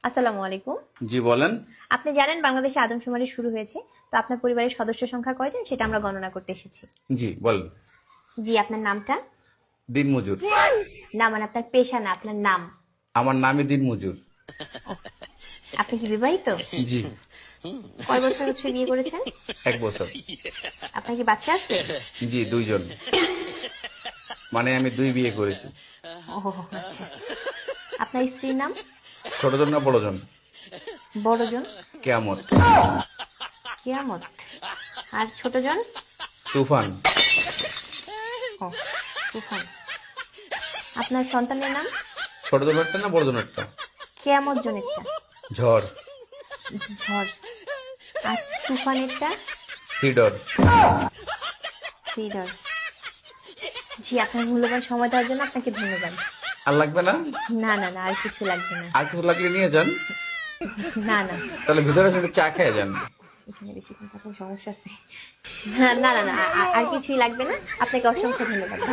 আসসালামু আলাইকুম। জি বলেন। আপনি জানেন বাংলাদেশে আদমশুমারি শুরু হয়েছে, তো আপনার পরিবারের সদস্য সংখ্যা কয়জন সেটা আমরা গণনা করতে এসেছি। জি বলেন। জি, আপনার নামটা? দিনমজুর। না, মানে আপনার পেশা না, আপনার নাম। আমার নামই দিনমজুর। আপনি কি বিবাহিত? জি। কয় বছর হচ্ছে বিয়ে করেছেন? 1 বছর। আপনার কি বাচ্চা আছে? জি 2 জন। মানে আমি 2 বিয়ে করেছি। ও আচ্ছা। আপনার স্ত্রীর নাম? ছোট জন না বড় জন? বড়জন? কেয়ামত। কিয়ামত। আর ছোটজন? তুফান। ও তুফান। আপনার সন্তানের নাম? ছোট জনেরটা না বড় জনেরটা? কিয়ামত জনেরটা? ঝড়। ঝড়। আর তুফানেরটা? সিডর। সিডর। জি, আপনার মূল্যবান সময় দেওয়ার জন্য আপনাকে ধন্যবাদ। আর লাগবে না? না না না, আর কিছু লাগবে না। আর কিছু লাগলে নিয়ে যান। না না, তাহলে ভিতরে এসে একটু চা খেয়ে যান। এখানে বেশিক্ষণ থাকার সমস্যা আছে। না না না, আর কিছুই লাগবে না। আপনাকে অসংখ্য ধন্যবাদ। ভালো